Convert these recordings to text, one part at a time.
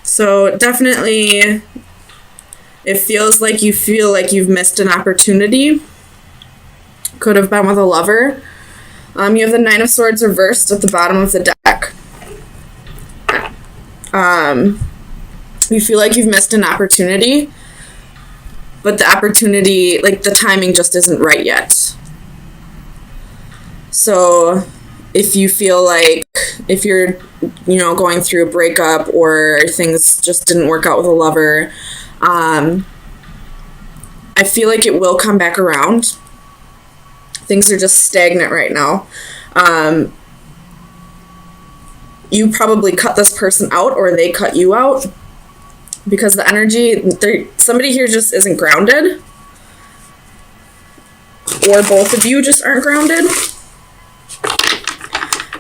So definitely it feels like you feel like you've missed an opportunity. Could have been with a lover. You have the Nine of Swords reversed at the bottom of the deck. You feel like you've missed an opportunity, but the opportunity, like the timing just isn't right yet. So if you feel like, if you're, going through a breakup or things just didn't work out with a lover, I feel like it will come back around. Things are just stagnant right now. You probably cut this person out or they cut you out because the energy, somebody here just isn't grounded, or both of you just aren't grounded.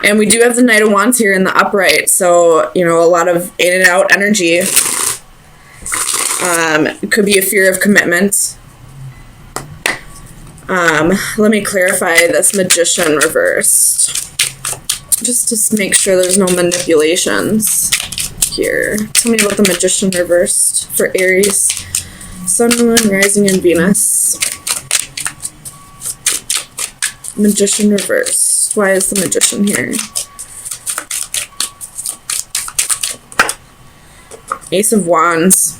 And we do have the Knight of Wands here in the upright, so, a lot of in and out energy. It could be a fear of commitment. Let me clarify this Magician reversed, just to make sure there's no manipulations here. Tell me about the Magician reversed for Aries, Sun, Moon, Rising, and Venus. Magician reversed. Why is the Magician here? Ace of Wands.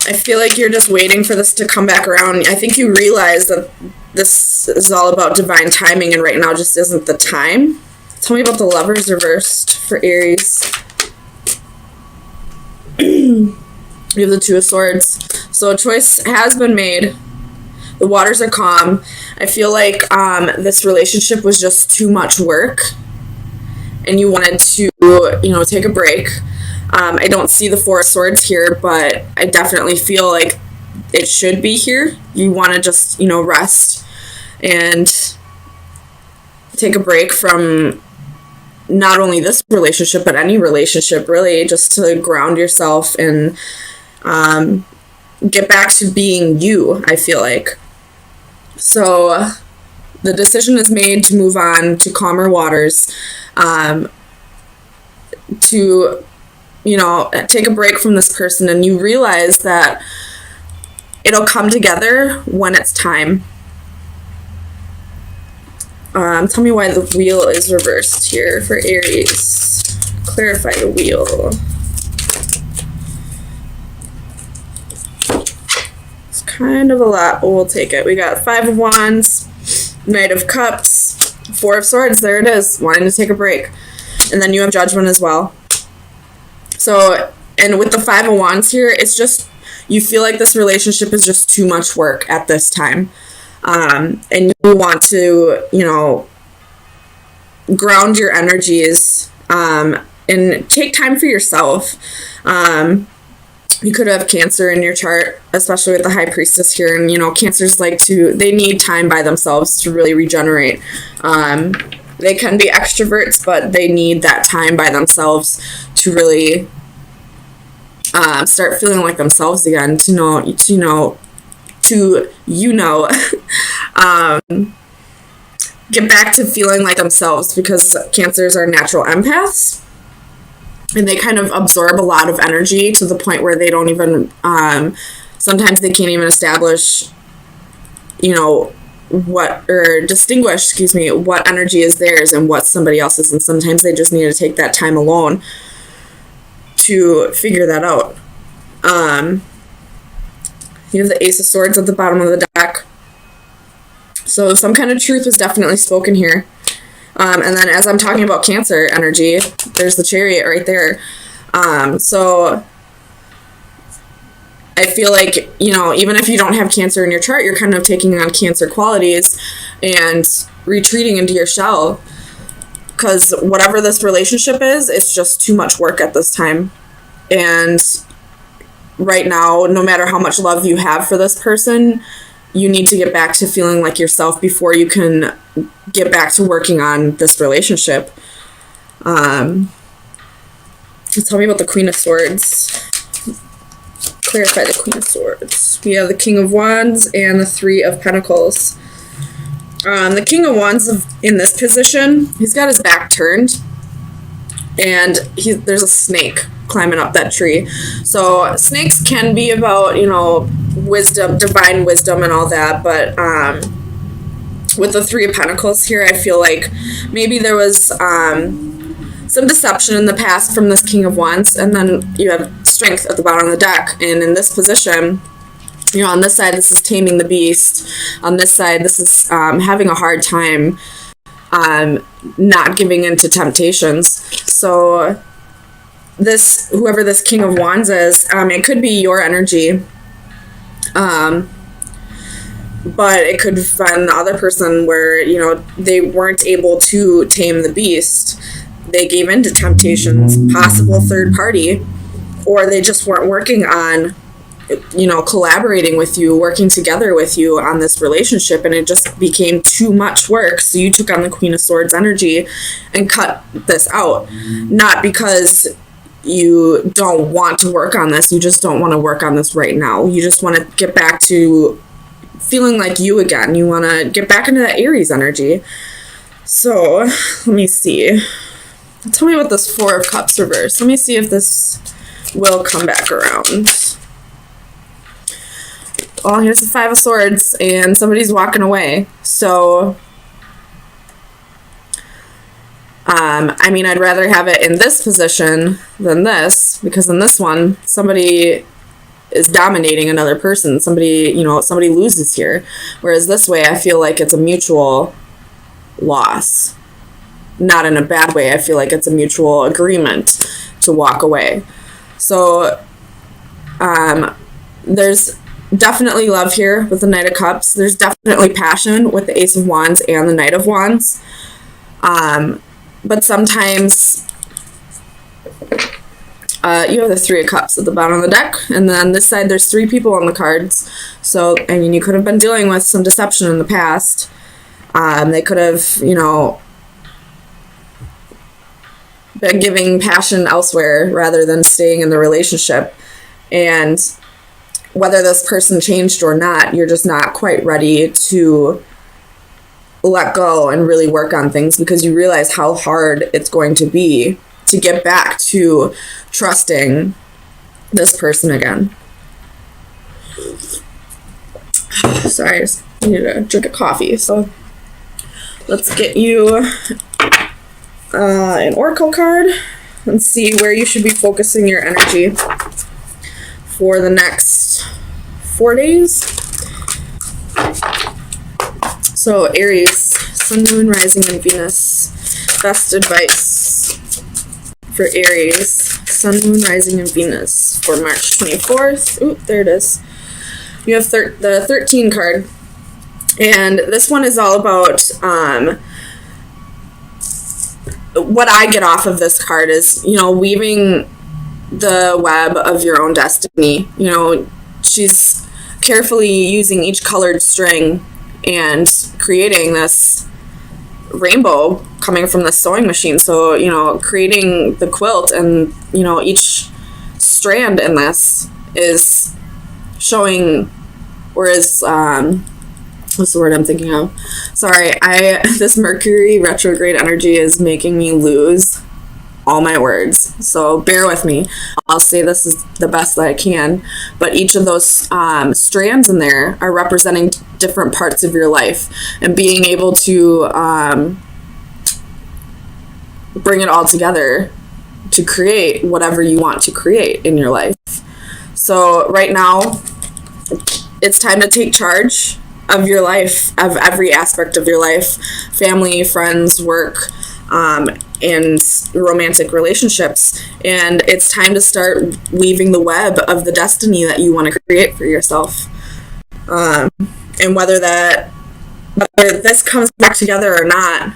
I feel like you're just waiting for this to come back around. I think you realize that this is all about divine timing, and right now just isn't the time. Tell me about the Lovers reversed for Aries. You have the Two of Swords. So a choice has been made. The waters are calm. I feel like this relationship was just too much work, and you wanted to, take a break. I don't see the Four of Swords here, but I definitely feel like it should be here. You want to just, rest and take a break from not only this relationship, but any relationship, really, just to ground yourself and get back to being you, I feel like. So the decision is made to move on to calmer waters, to take a break from this person, and you realize that it'll come together when it's time. Tell me why the Wheel is reversed here for Aries. Clarify the Wheel. It's kind of a lot, but we'll take it. We got Five of Wands, Knight of Cups, Four of Swords. There it is, wanting to take a break. And then you have Judgment as well. So, and with the Five of Wands here, it's just, you feel like this relationship is just too much work at this time. And you want to, ground your energies, and take time for yourself. You could have Cancer in your chart, especially with the High Priestess here. And, Cancers they need time by themselves to really regenerate. They can be extroverts, but they need that time by themselves to really start feeling like themselves again, get back to feeling like themselves, because Cancers are natural empaths, and they kind of absorb a lot of energy to the point where they don't even, sometimes they can't even establish, distinguish what energy is theirs and what somebody else's, and sometimes they just need to take that time alone to figure that out. You have the Ace of Swords at the bottom of the deck. So some kind of truth was definitely spoken here. And then as I'm talking about Cancer energy, there's the Chariot right there. So I feel like, even if you don't have Cancer in your chart, you're kind of taking on Cancer qualities and retreating into your shell. Because whatever this relationship is, it's just too much work at this time. And right now, no matter how much love you have for this person, you need to get back to feeling like yourself before you can get back to working on this relationship. Tell me about the Queen of Swords. Clarify the Queen of Swords. We have the King of Wands and the Three of Pentacles. The King of Wands in this position, he's got his back turned, and there's a snake climbing up that tree. So snakes can be about, wisdom, divine wisdom and all that, but with the Three of Pentacles here, I feel like maybe there was some deception in the past from this King of Wands, and then you have Strength at the bottom of the deck, and in this position, on this side, this is taming the beast. On this side, this is having a hard time not giving in to temptations. So whoever this King of Wands is, it could be your energy, but it could find the other person where, they weren't able to tame the beast. They gave in to temptations, possible third party, or they just weren't working on collaborating with you, working together with you on this relationship, and it just became too much work. So you took on the Queen of Swords energy and cut this out. Not because you don't want to work on this, you just don't want to work on this right now. You just want to get back to feeling like you again. You want to get back into that Aries energy. So let me see. Tell me what this Four of Cups reverse. Let me see if this will come back around. Well, here's the Five of Swords, and somebody's walking away. So, I'd rather have it in this position than this, because in this one, somebody is dominating another person. Somebody loses here. Whereas this way, I feel like it's a mutual loss. Not in a bad way. I feel like it's a mutual agreement to walk away. So, there's definitely love here with the Knight of Cups. There's definitely passion with the Ace of Wands and the Knight of Wands. But sometimes you have the Three of Cups at the bottom of the deck, and then on this side there's three people on the cards. So, you could have been dealing with some deception in the past. They could have, been giving passion elsewhere rather than staying in the relationship. And whether this person changed or not, you're just not quite ready to let go and really work on things, because you realize how hard it's going to be to get back to trusting this person again. Sorry, I just need to drink a coffee. So let's get you an oracle card and see where you should be focusing your energy for the next 4 days. So Aries, Sun, Moon, Rising, and Venus. Best advice for Aries, Sun, Moon, Rising, and Venus for March 24th. Ooh, there it is. You have the 13 card. And this one is all about what I get off of this card is, weaving the web of your own destiny. She's carefully using each colored string and creating this rainbow coming from the sewing machine. So, creating the quilt, and, each strand in this is showing, or is, what's the word I'm thinking of? Sorry, this Mercury retrograde energy is making me lose all my words, so bear with me. I'll say this is the best that I can, but each of those strands in there are representing different parts of your life, and being able to bring it all together to create whatever you want to create in your life. So right now, it's time to take charge of your life, of every aspect of your life: family, friends, work, and romantic relationships. And it's time to start weaving the web of the destiny that you want to create for yourself. And whether this comes back together or not,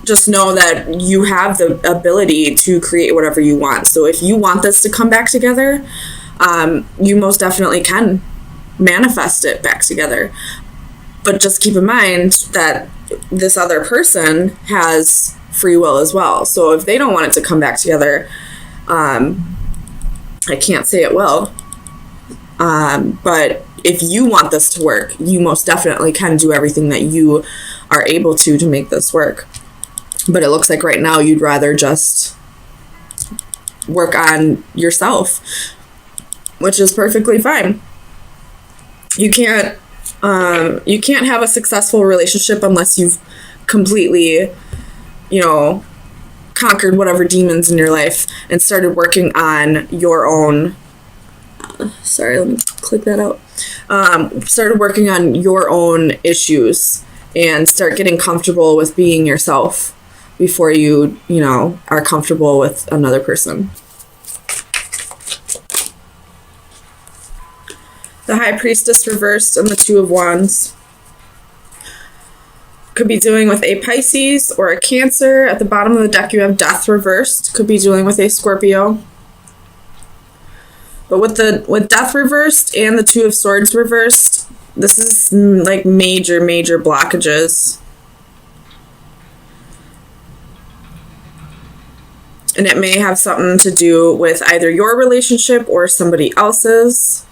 just know that you have the ability to create whatever you want. So if you want this to come back together, you most definitely can manifest it back together. But just keep in mind that this other person has free will as well. So if they don't want it to come back together, I can't say it will. But if you want this to work, you most definitely can do everything that you are able to make this work. But it looks like right now you'd rather just work on yourself, which is perfectly fine. You can't have a successful relationship unless you've completely, conquered whatever demons in your life and started working on your own. Sorry, let me click that out. Started working on your own issues and start getting comfortable with being yourself before you are comfortable with another person. The High Priestess reversed and the Two of Wands. Could be dealing with a Pisces or a Cancer. At the bottom of the deck, you have Death reversed. Could be dealing with a Scorpio. But with Death reversed and the Two of Swords reversed, this is like major blockages. And it may have something to do with either your relationship or somebody else's.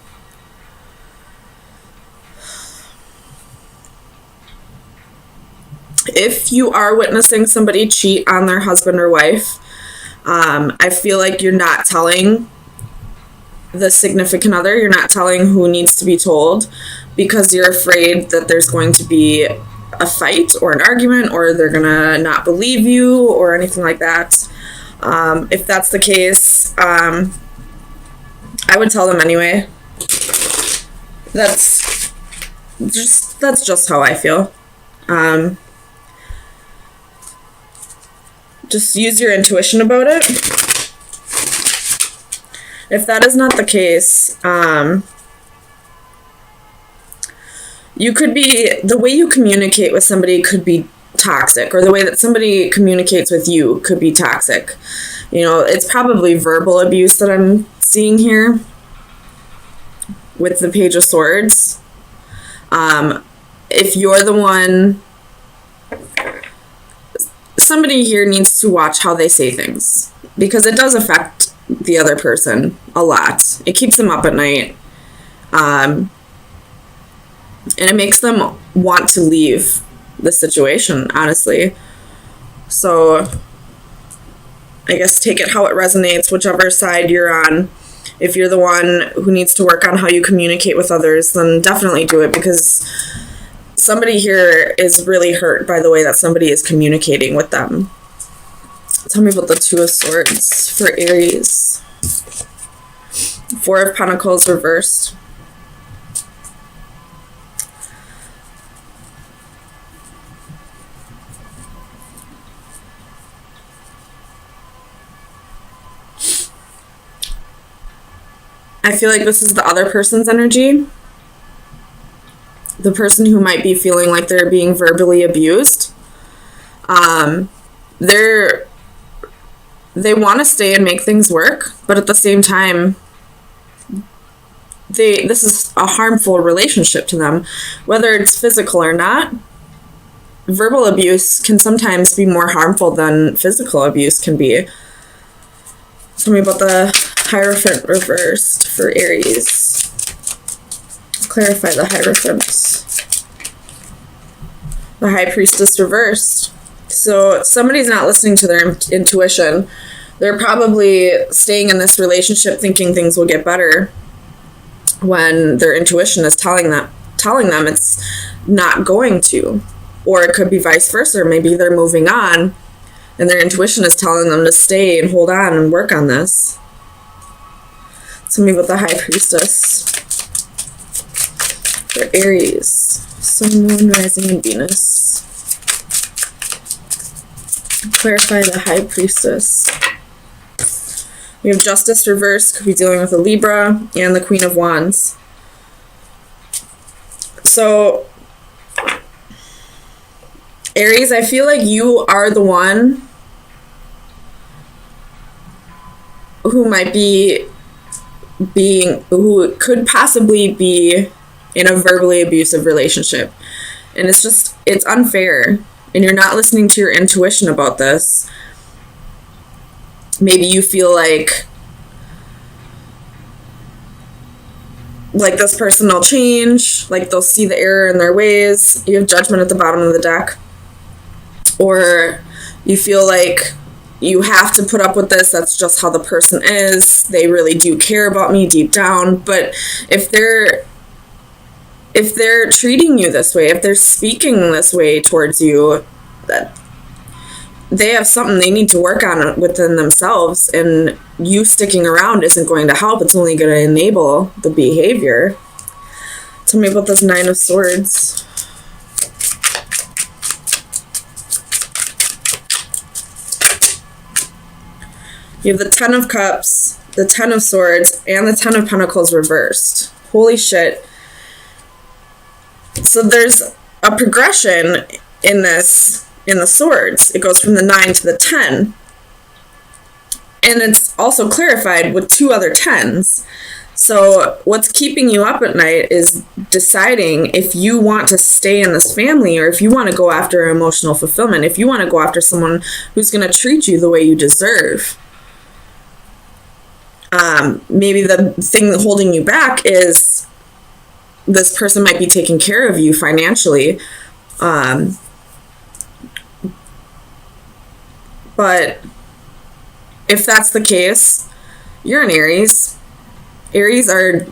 If you are witnessing somebody cheat on their husband or wife, I feel like you're not telling the significant other. You're not telling who needs to be told because you're afraid that there's going to be a fight or an argument, or they're going to not believe you or anything like that. If that's the case, I would tell them anyway. That's just how I feel. Just use your intuition about it. If that is not the case, the way you communicate with somebody could be toxic, or the way that somebody communicates with you could be toxic. It's probably verbal abuse that I'm seeing here with the Page of Swords. If you're the one, somebody here needs to watch how they say things, because it does affect the other person a lot. It keeps them up at night. And it makes them want to leave the situation, honestly. So I guess take it how it resonates, whichever side you're on. If you're the one who needs to work on how you communicate with others, then definitely do it, because somebody here is really hurt by the way that somebody is communicating with them. Tell me about the Two of Swords for Aries. Four of Pentacles reversed. I feel like this is the other person's energy. The person who might be feeling like they're being verbally abused. They want to stay and make things work, but at the same time, this is a harmful relationship to them, whether it's physical or not. Verbal abuse can sometimes be more harmful than physical abuse can be. Tell me about the Hierophant reversed for Aries. Clarify the Hierophant. The High Priestess reversed. So somebody's not listening to their intuition. They're probably staying in this relationship thinking things will get better when their intuition is telling them it's not going to. Or it could be vice versa. Maybe they're moving on and their intuition is telling them to stay and hold on and work on this. Tell me about the High Priestess for Aries. Sun, Moon, Rising, and Venus. Clarify the High Priestess. We have Justice reversed, could be dealing with a Libra, and the Queen of Wands. So, Aries, I feel like you are the one who might be who could possibly be in a verbally abusive relationship. And it's unfair. And you're not listening to your intuition about this. Maybe you feel like like this person will change, like they'll see the error in their ways. You have Judgment at the bottom of the deck. Or you feel like you have to put up with this, that's just how the person is, they really do care about me deep down. But if they're treating you this way, if they're speaking this way towards you, that they have something they need to work on within themselves, and you sticking around isn't going to help. It's only going to enable the behavior. Tell me about this Nine of Swords. You have the Ten of Cups, the Ten of Swords, and the Ten of Pentacles reversed. Holy shit. So there's a progression in this, in the swords. It goes from the 9 to the 10. And it's also clarified with 2 other 10s. So what's keeping you up at night is deciding if you want to stay in this family, or if you want to go after emotional fulfillment, if you want to go after someone who's going to treat you the way you deserve. Maybe the thing holding you back is this person might be taking care of you financially. But if that's the case, you're an Aries. Aries are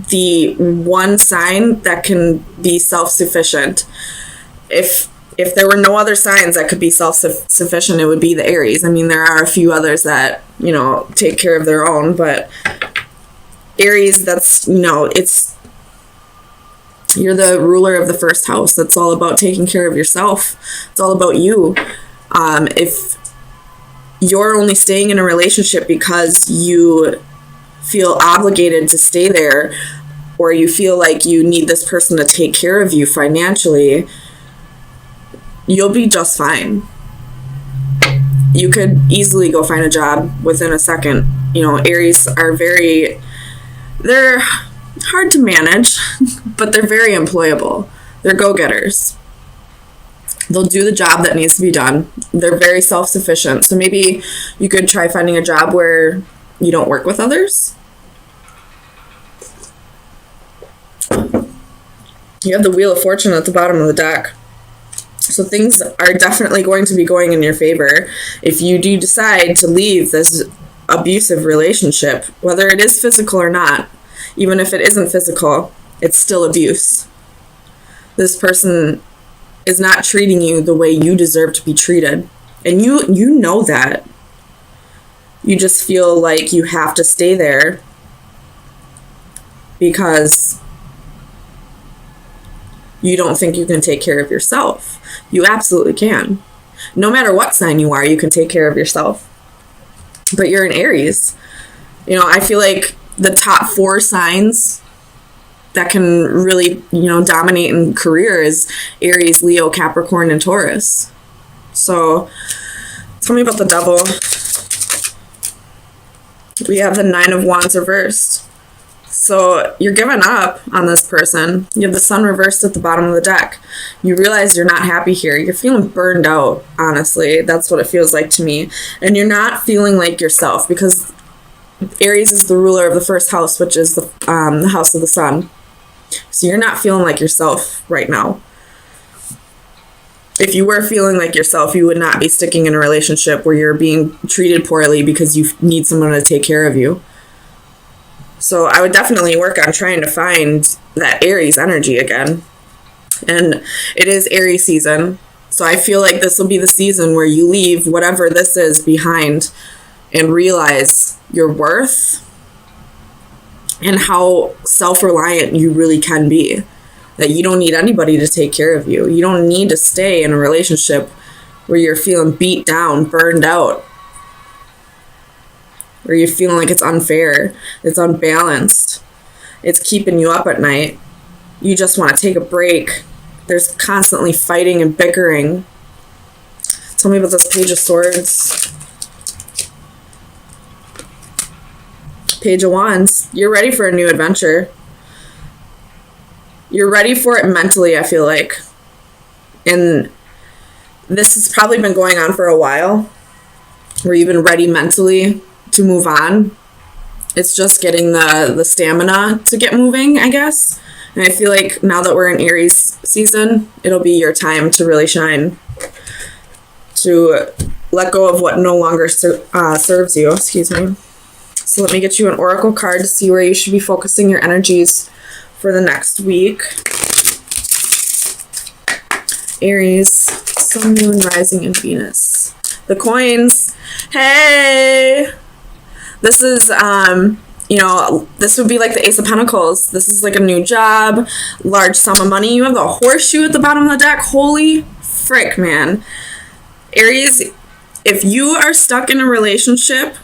the one sign that can be self-sufficient. If there were no other signs that could be self-sufficient, it would be the Aries. I mean, there are a few others that, you know, take care of their own, but Aries, that's, you know, you're the ruler of the first house. That's all about taking care of yourself. It's all about you. If you're only staying in a relationship because you feel obligated to stay there, or you feel like you need this person to take care of you financially, you'll be just fine. You could easily go find a job within a second. You know, Aries are they're hard to manage, but they're very employable. They're go-getters. They'll do the job that needs to be done. They're very self-sufficient. So maybe you could try finding a job where you don't work with others. You have the Wheel of Fortune at the bottom of the deck. So things are definitely going to be going in your favor if you do decide to leave this abusive relationship, whether it is physical or not. Even if it isn't physical, it's still abuse. This person is not treating you the way you deserve to be treated. And you know that. You just feel like you have to stay there because you don't think you can take care of yourself. You absolutely can. No matter what sign you are, you can take care of yourself. But you're an Aries. You know, I feel like the top 4 signs that can really, you know, dominate in career is Aries, Leo, Capricorn, and Taurus. So tell me about the Devil. We have the 9 of Wands reversed. So you're giving up on this person. You have the Sun reversed at the bottom of the deck. You realize you're not happy here. You're feeling burned out, honestly. That's what it feels like to me. And you're not feeling like yourself, because Aries is the ruler of the first house, which is the house of the sun. So you're not feeling like yourself right now. If you were feeling like yourself, you would not be sticking in a relationship where you're being treated poorly because you need someone to take care of you. So I would definitely work on trying to find that Aries energy again. And it is Aries season. So I feel like this will be the season where you leave whatever this is behind and realize your worth and how self-reliant you really can be. That you don't need anybody to take care of you. You don't need to stay in a relationship where you're feeling beat down, burned out, where you're feeling like it's unfair, it's unbalanced, it's keeping you up at night. You just want to take a break. There's constantly fighting and bickering. Tell me about this Page of Swords. Page of Wands. You're ready for a new adventure. You're ready for it mentally, I feel like. And this has probably been going on for a while, where you've been ready mentally to move on. It's just getting the stamina to get moving, I guess. And I feel like now that we're in Aries season, it'll be your time to really shine, to let go of what no longer serves you. Excuse me. So let me get you an oracle card to see where you should be focusing your energies for the next week. Aries, Sun, Moon, Rising, and Venus. The coins. Hey! This is, this would be like the Ace of Pentacles. This is like a new job, large sum of money. You have the horseshoe at the bottom of the deck. Holy frick, man. Aries, if you are stuck in a relationship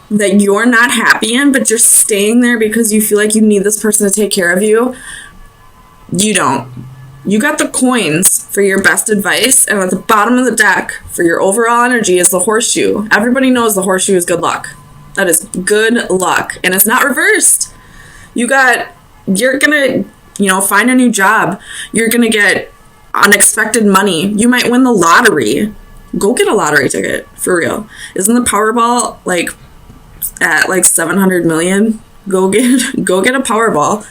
that you're not happy in, but you're staying there because you feel like you need this person to take care of you, you don't. You got the coins for your best advice, and at the bottom of the deck for your overall energy is the horseshoe. Everybody knows the horseshoe is good luck. That is good luck, and it's not reversed. You're gonna, find a new job. You're gonna get unexpected money. You might win the lottery. Go get a lottery ticket, for real. Isn't the Powerball at 700 million? Go get a Powerball.